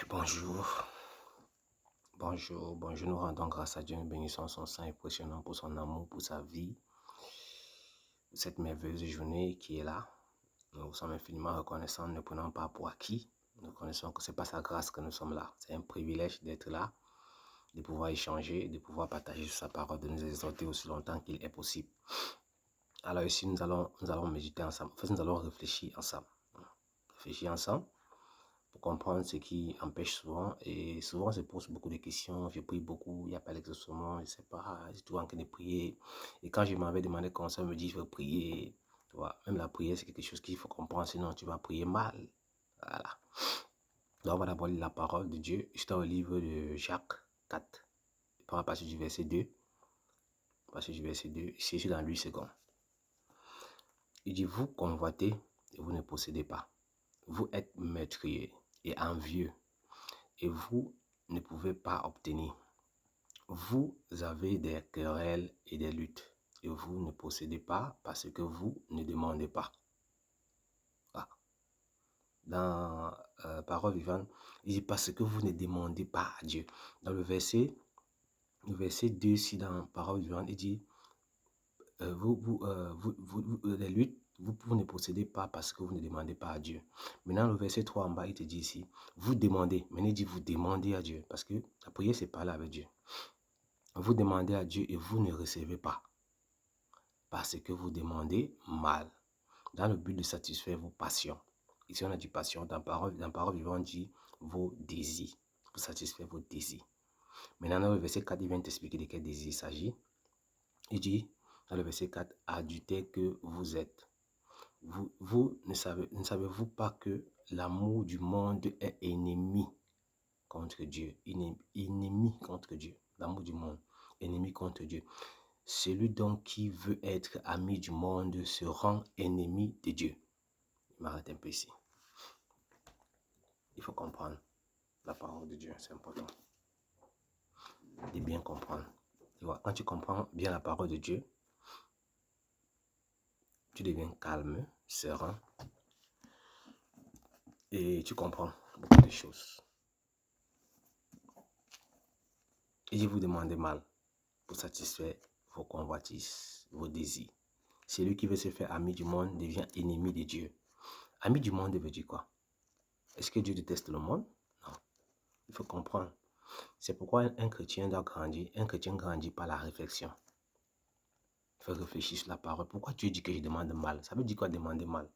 Bonjour, bonjour. Nous rendons grâce à Dieu, nous bénissons son Saint impressionnant pour son amour, pour sa vie, pour cette merveilleuse journée qui est là. Nous sommes infiniment reconnaissants, ne prenons pas pour acquis. Nous connaissons que ce n'est pas sa grâce que nous sommes là. C'est un privilège d'être là, de pouvoir échanger, de pouvoir partager sa parole, de nous exhorter aussi longtemps qu'il est possible. Alors ici, nous allons méditer ensemble. En fait, nous allons réfléchir ensemble. Pour comprendre ce qui empêche souvent. Et souvent, on se pose beaucoup de questions. Je prie beaucoup, il n'y a pas l'exaucement, je ne sais pas, j'ai toujours en train de prier. Et quand je m'avais demandé conseil, on me dit, je veux prier. Tu vois, même la prière, c'est quelque chose qu'il faut comprendre, sinon tu vas prier mal. Voilà. Donc, on va d'abord lire la parole de Dieu. Je suis au livre de Jacques 4. On va passer du verset 2. Je suis dans 8 secondes. Il dit, vous convoitez et vous ne possédez pas. Vous êtes meurtriers et envieux, et vous ne pouvez pas obtenir. Vous avez des querelles et des luttes, et vous ne possédez pas parce que vous ne demandez pas. Ah. Dans Parole vivante, il dit parce que vous ne demandez pas à Dieu. Dans le verset 2 ici, dans Parole vivante, il dit les luttes, vous ne possédez pas parce que vous ne demandez pas à Dieu. Maintenant, le verset 3 en bas, il te dit ici, vous demandez. Maintenant, il dit, vous demandez à Dieu. Parce que la prière, c'est parler avec Dieu. Vous demandez à Dieu et vous ne recevez pas. Parce que vous demandez mal. Dans le but de satisfaire vos passions. Ici, on a dit passion. Dans parole vivante, on dit vos désirs. Pour satisfaire vos désirs. Maintenant, dans le verset 4, il vient t'expliquer de quel désir il s'agit. Il dit, dans le verset 4, adultère que vous êtes. Vous ne savez-vous pas que l'amour du monde est ennemi contre Dieu? Ennemi contre Dieu. L'amour du monde, ennemi contre Dieu. Celui donc qui veut être ami du monde se rend ennemi de Dieu. Je m'arrête un peu ici. Il faut comprendre la parole de Dieu, c'est important. De bien comprendre. Tu vois, quand tu comprends bien la parole de Dieu, tu deviens calme, serein, et tu comprends beaucoup de choses. Et je vous demande mal pour satisfaire vos convoitises, vos désirs. Celui qui veut se faire ami du monde devient ennemi de Dieu. Ami du monde veut dire quoi? Est-ce que Dieu déteste le monde? Non. Il faut comprendre. C'est pourquoi un chrétien doit grandir. Un chrétien grandit par la réflexion. Il faut réfléchir sur la parole. Pourquoi Dieu dit que je demande mal? Ça veut dire quoi demander mal?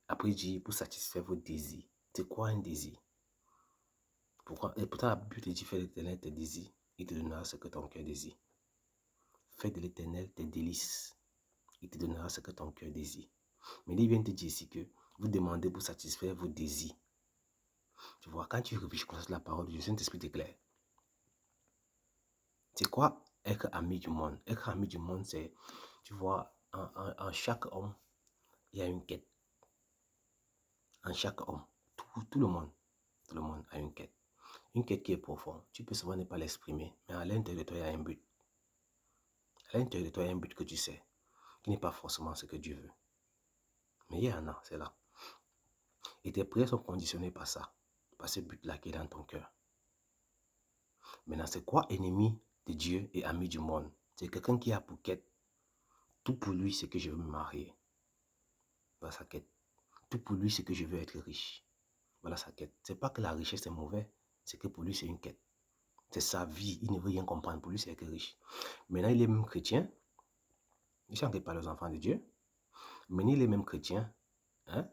Après, il dit pour satisfaire vos désirs. C'est quoi un désir? Pourquoi? Et pourtant, la Bible te dit fais l'éternel tes désirs. Il te donnera ce que ton cœur désire. Fais de l'éternel tes délices. Il te donnera ce que ton cœur désire. Mais il vient te dire ici que vous demandez pour satisfaire vos désirs. Tu vois, quand tu réfléchis comme ça la parole de Dieu, Saint-Esprit t'éclaire. C'est quoi être ami du monde? Être ami du monde, c'est, tu vois, en chaque homme, il y a une quête. En chaque homme, tout le monde a une quête. Une quête qui est profonde. Tu peux souvent ne pas l'exprimer, mais à l'intérieur de toi, il y a un but. À l'intérieur de toi, il y a un but que tu sais, qui n'est pas forcément ce que Dieu veut. Mais il y en a, c'est là. Et tes prières sont conditionnées par ça, par ce but-là qui est dans ton cœur. Maintenant, c'est quoi ennemi de Dieu et ami du monde? C'est quelqu'un qui a pour quête. Tout pour lui, c'est que je veux me marier. Voilà sa quête. Tout pour lui, c'est que je veux être riche. Voilà sa quête. C'est pas que la richesse est mauvaise, c'est que pour lui, c'est une quête. C'est sa vie. Il ne veut rien comprendre. Pour lui, c'est être riche. Maintenant, il est même chrétien. Il ne chante pas les enfants de Dieu. Mais il est même chrétien. Hein?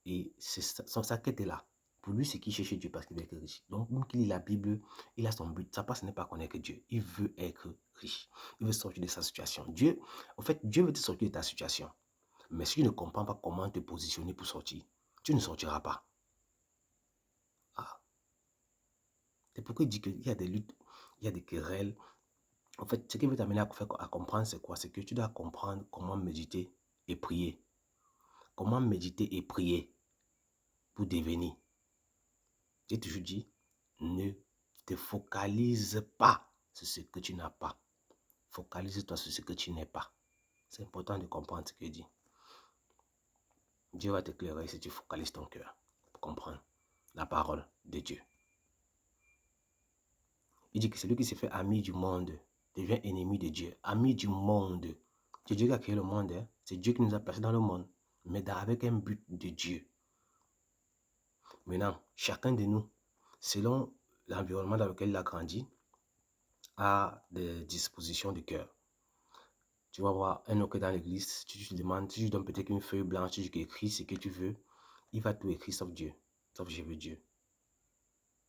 Et sa quête est là. Pour lui, c'est qu'il cherche Dieu parce qu'il veut être riche. Donc, même qu'il lit la Bible, il a son but. Sa passe n'est pas connaître Dieu. Il veut être riche. Il veut sortir de sa situation. Dieu veut te sortir de ta situation. Mais si tu ne comprends pas comment te positionner pour sortir, tu ne sortiras pas. Ah. C'est pourquoi il dit qu'il y a des luttes, il y a des querelles. En fait, ce qui veut t'amener à comprendre, c'est quoi? C'est que tu dois comprendre comment méditer et prier. Comment méditer et prier pour devenir. J'ai toujours dit, ne te focalise pas sur ce que tu n'as pas. Focalise-toi sur ce que tu n'es pas. C'est important de comprendre ce qu'il dit. Dieu va t'éclairer si tu focalises ton cœur pour comprendre la parole de Dieu. Il dit que celui qui se fait ami du monde devient ennemi de Dieu. Ami du monde. C'est Dieu qui a créé le monde. Hein? C'est Dieu qui nous a placés dans le monde. Mais avec un but de Dieu. Maintenant, chacun de nous, selon l'environnement dans lequel il a grandi, a des dispositions de cœur. Tu vas voir un autre dans l'église, tu te demandes, tu lui donnes peut-être une feuille blanche, tu lui dis écris ce que tu veux. Il va tout écrire sauf Dieu, sauf je veux Dieu.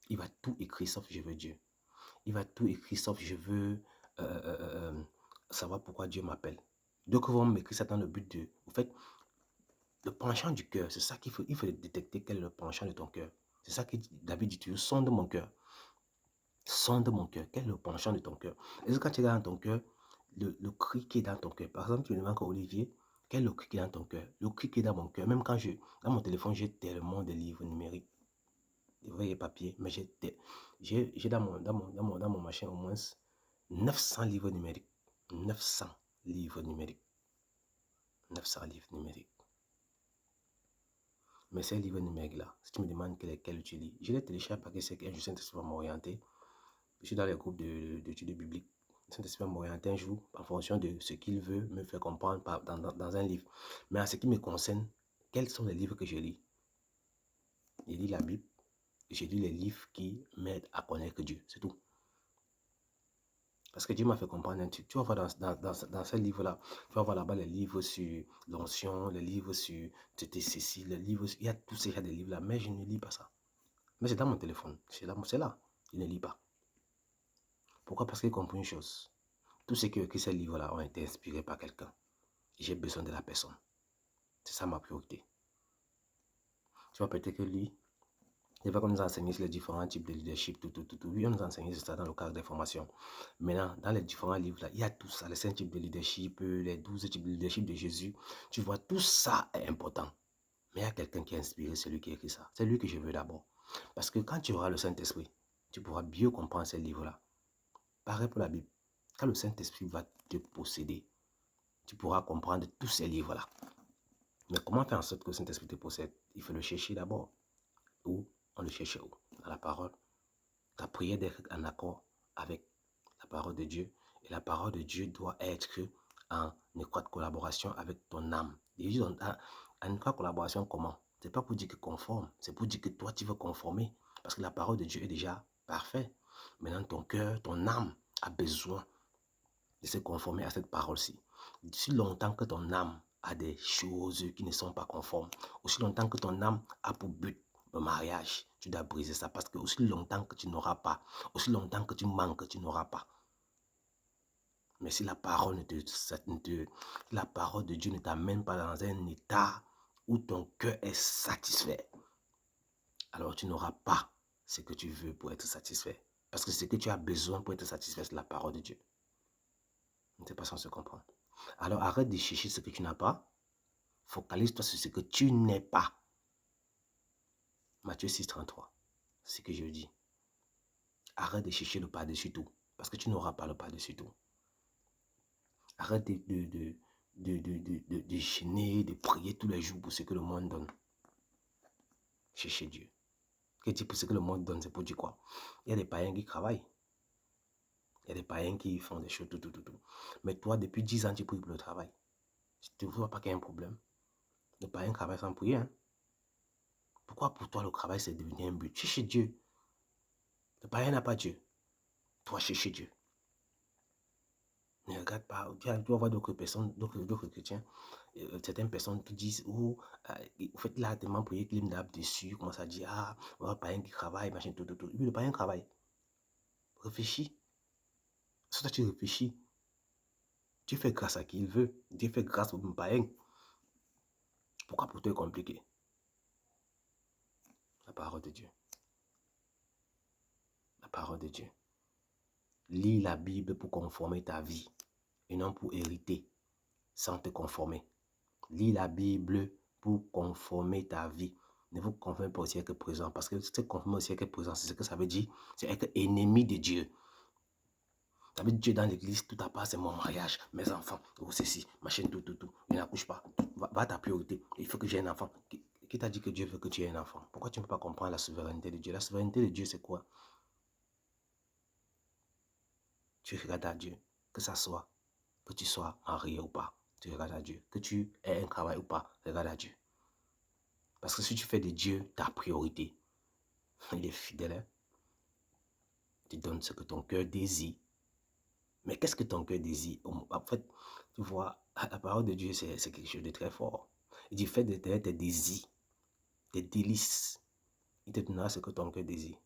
Il va tout écrire sauf je veux Dieu. Il va tout écrire sauf je veux savoir pourquoi Dieu m'appelle. Donc, vont m'écrire ça dans le but de... En fait, le penchant du cœur, c'est ça qu'il faut, il faut détecter quel est le penchant de ton cœur. C'est ça que David dit, tu sondes mon cœur. Sonde mon cœur. Quel est le penchant de ton cœur? Est-ce que quand tu es dans ton cœur, le cri qui est dans ton cœur, par exemple, tu me demandes à Olivier, quel est le cri qui est dans ton cœur? Le cri qui est dans mon cœur, même quand dans mon téléphone, j'ai tellement de livres numériques, des vrais papiers, mais j'ai dans mon machin au moins 900 livres numériques. 900 livres numériques. 900 livres numériques. Mais ces livres numériques-là, si tu me demandes lesquels tu lis, je les télécharge parce que c'est qu'un jour Saint-Esprit va m'orienter. Je suis dans les groupes d'études bibliques. Saint-Esprit va m'orienter un jour en fonction de ce qu'il veut me faire comprendre dans un livre. Mais en ce qui me concerne, quels sont les livres que je lis? Je lis la Bible. Je lis les livres qui m'aident à connaître Dieu. C'est tout. Parce que Dieu m'a fait comprendre un truc. Tu vas voir dans ces livres-là, tu vas voir là-bas les livres sur l'onction, les livres sur ceci, les livres il y a tous ces genre de livres-là, mais je ne lis pas ça. Mais c'est dans mon téléphone. C'est là. Je ne lis pas. Pourquoi? Parce que j'ai compris une chose. Tous ceux qui ont écrit ces livres-là ont été inspirés par quelqu'un. J'ai besoin de la personne. C'est ça ma priorité. Tu vois, peut-être que lui, il va nous enseigner sur les différents types de leadership, tout. Lui, on nous enseigne ça dans le cadre des formations. Maintenant, dans les différents livres-là, il y a tout ça, les 5 types de leadership, les 12 types de leadership de Jésus. Tu vois, tout ça est important. Mais il y a quelqu'un qui a inspiré celui qui a écrit ça. C'est lui que je veux d'abord. Parce que quand tu auras le Saint-Esprit, tu pourras mieux comprendre ces livres-là. Pareil pour la Bible. Quand le Saint-Esprit va te posséder, tu pourras comprendre tous ces livres-là. Mais comment faire en sorte que le Saint-Esprit te possède? Il faut le chercher d'abord. Où? On le cherche où? Dans la parole. Ta prière doit être en accord avec la parole de Dieu. Et la parole de Dieu doit être en étroite collaboration avec ton âme. Et en étroite collaboration, comment? Ce n'est pas pour dire que conforme. C'est pour dire que toi, tu veux conformer. Parce que la parole de Dieu est déjà parfaite. Maintenant, ton cœur, ton âme a besoin de se conformer à cette parole-ci. Aussi longtemps que ton âme a des choses qui ne sont pas conformes, aussi longtemps que ton âme a pour but le mariage, tu dois briser ça parce que aussi longtemps que tu n'auras pas, aussi longtemps que tu manques, tu n'auras pas. Mais si la parole la parole de Dieu ne t'amène pas dans un état où ton cœur est satisfait, alors tu n'auras pas ce que tu veux pour être satisfait. Parce que ce que tu as besoin pour être satisfait, c'est la parole de Dieu. Je ne sais pas si on se comprend. Alors arrête de chercher ce que tu n'as pas. Focalise-toi sur ce que tu n'es pas. Matthieu 6, 33. C'est ce que je dis. Arrête de chercher le par-dessus tout. Parce que tu n'auras pas le par-dessus tout. Arrête de gêner, de prier tous les jours pour ce que le monde donne. Cherchez Dieu. Que dit pour ce que le monde donne, c'est pour dire quoi? Il y a des païens qui travaillent. Il y a des païens qui font des choses, tout. Mais toi, depuis 10 ans, tu pries pour le travail. Tu ne vois pas qu'il y a un problème. Le païen travaille sans prier. Hein? Pourquoi pour toi le travail c'est devenu un but? Cherche Dieu. Le païen n'a pas Dieu. Toi, cherche Dieu. Ne regarde pas. Tu vas voir d'autres personnes, d'autres chrétiens, certaines personnes qui disent, oh, en fait, il a tellement prié qu'il me dessus, commence à dire, ah, le païen qui travaille, machin, tout. Oui, le païen travaille. Réfléchis. Si toi tu réfléchis, tu fais grâce à qui il veut. Dieu fait grâce au païen. Pourquoi pour toi est compliqué? La parole de Dieu. La parole de Dieu. Lis la Bible pour conformer ta vie et non pour hériter sans te conformer. Lis la Bible pour conformer ta vie. Ne vous conformez pas au siècle présent parce que se conformer au siècle présent, c'est ce que ça veut dire. C'est être ennemi de Dieu. Ça veut dire Dieu dans l'église, tout à part, c'est mon mariage, mes enfants, ou ceci, machin, tout. Je n'accouche pas. Va ta priorité. Il faut que j'ai un enfant. Qui t'a dit que Dieu veut que tu aies un enfant? Pourquoi tu ne peux pas comprendre la souveraineté de Dieu? La souveraineté de Dieu, c'est quoi? tu regardes à Dieu. Que tu sois marié ou pas, tu regardes à Dieu. Que tu aies un travail ou pas, regarde à Dieu. Parce que si tu fais de Dieu ta priorité, il est fidèle. Hein? Tu donnes ce que ton cœur désire. Mais qu'est-ce que ton cœur désire? En fait, tu vois, la parole de Dieu, c'est quelque chose de très fort. Il dit, fais de tes désirs, tes délices. Il te donnera ce que ton cœur désire.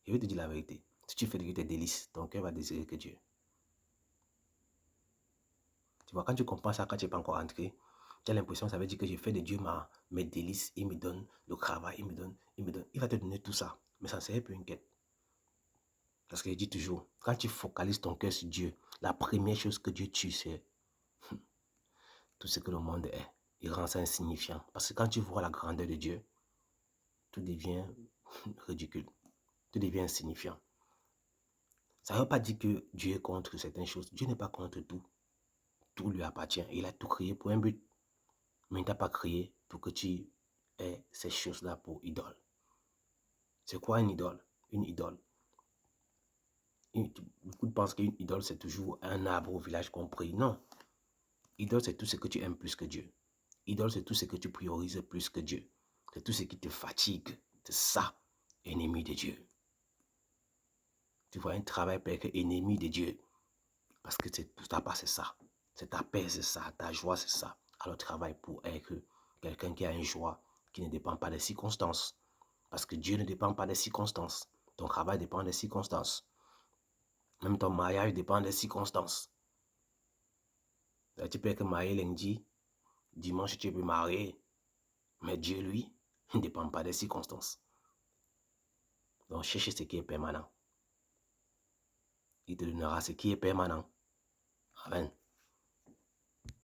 Je vais te dire la vérité. Si tu fais de tes délices, ton cœur va désirer que Dieu. Tu vois, quand tu comprends ça, quand tu n'es pas encore entré, tu as l'impression, ça veut dire que je fais de Dieu mes délices, il me donne le travail, il me donne. Il va te donner tout ça. Mais ça ne serait plus une quête. Parce que je dis toujours, quand tu focalises ton cœur sur Dieu, la première chose que Dieu tue, c'est tout ce que le monde est. Il rend ça insignifiant. Parce que quand tu vois la grandeur de Dieu, tout devient ridicule. Tout devient insignifiant. Ça ne veut pas dire que Dieu est contre certaines choses. Dieu n'est pas contre tout. Tout lui appartient. Il a tout créé pour un but. Mais il ne t'a pas créé pour que tu aies ces choses-là pour idole. C'est quoi une idole? Une idole. Beaucoup pensent qu'une idole, c'est toujours un arbre au village compris. Non. Idole, c'est tout ce que tu aimes plus que Dieu. Idole, c'est tout ce que tu priorises plus que Dieu. C'est tout ce qui te fatigue. C'est ça, ennemi de Dieu. Tu vois, un travail peut être ennemi de Dieu. Parce que pour ta part, c'est ça. C'est ta paix, c'est ça. Ta joie, c'est ça. Alors travaille pour être quelqu'un qui a une joie qui ne dépend pas des circonstances. Parce que Dieu ne dépend pas des circonstances. Ton travail dépend des circonstances. Même ton mariage dépend des circonstances. Tu peux être marié lundi, dimanche tu peux marier. Mais Dieu, lui, il ne dépend pas des circonstances. Donc cherche ce qui est permanent. Il te donnera ce qui est permanent. Amen.